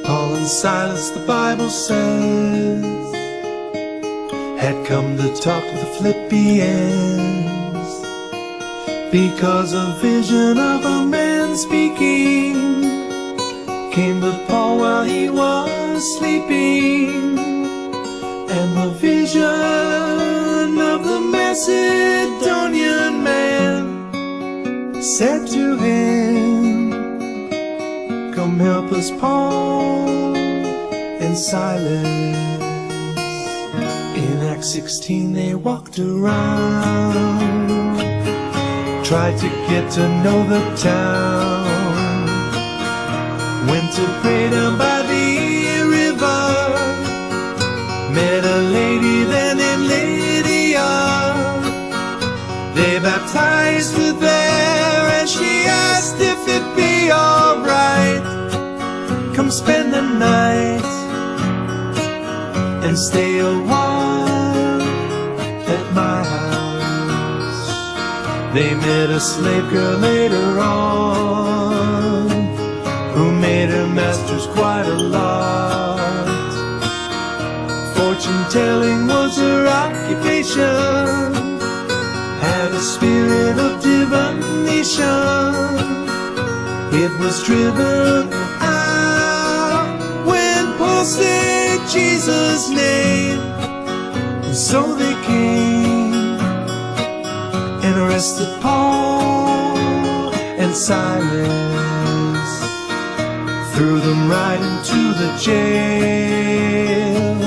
Paul and Silas, the Bible says, had come to talk to the Philippians, because a vision of a man speaking came to Paul while he was sleeping. And the vision of the Macedonian man said to him, come help us, Paul and Silas. In Acts 16 they walked around, tried to get to know the town, went to pray down by the river, met a lady there named Lydia. They baptized her there, and she asked if it'd be alright, come spend the night and stay a while at my house. They met a slave girl later on, who made her masters quite a lot. Fortune telling was her occupation, had a spirit of divination. It was driven out when Paul said Jesus' name. And so they came and arrested Paul and Silas, threw them right into the jail.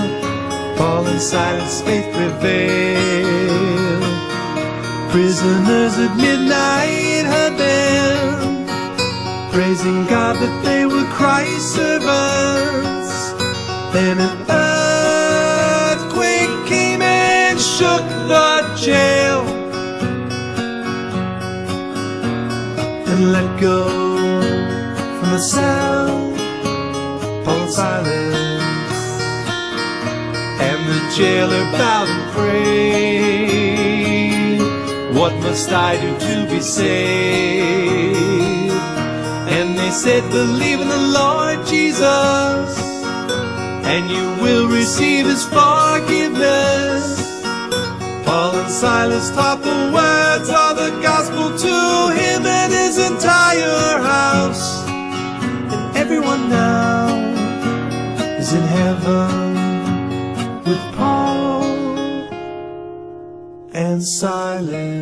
Paul and Silas' faith prevailed. Prisoners at midnight heard them praising God that they were Christ's servants. Then an earthquake came and shook the jail and let go from the sound Paul and Silas. And the jailer bowed and prayed, what must I do to be saved? And they said, believe in the Lord Jesus, and you will receive His forgiveness. Paul and Silas taught the words of the gospel to him and his entire house. And everyone now is in heaven with Paul and Silas.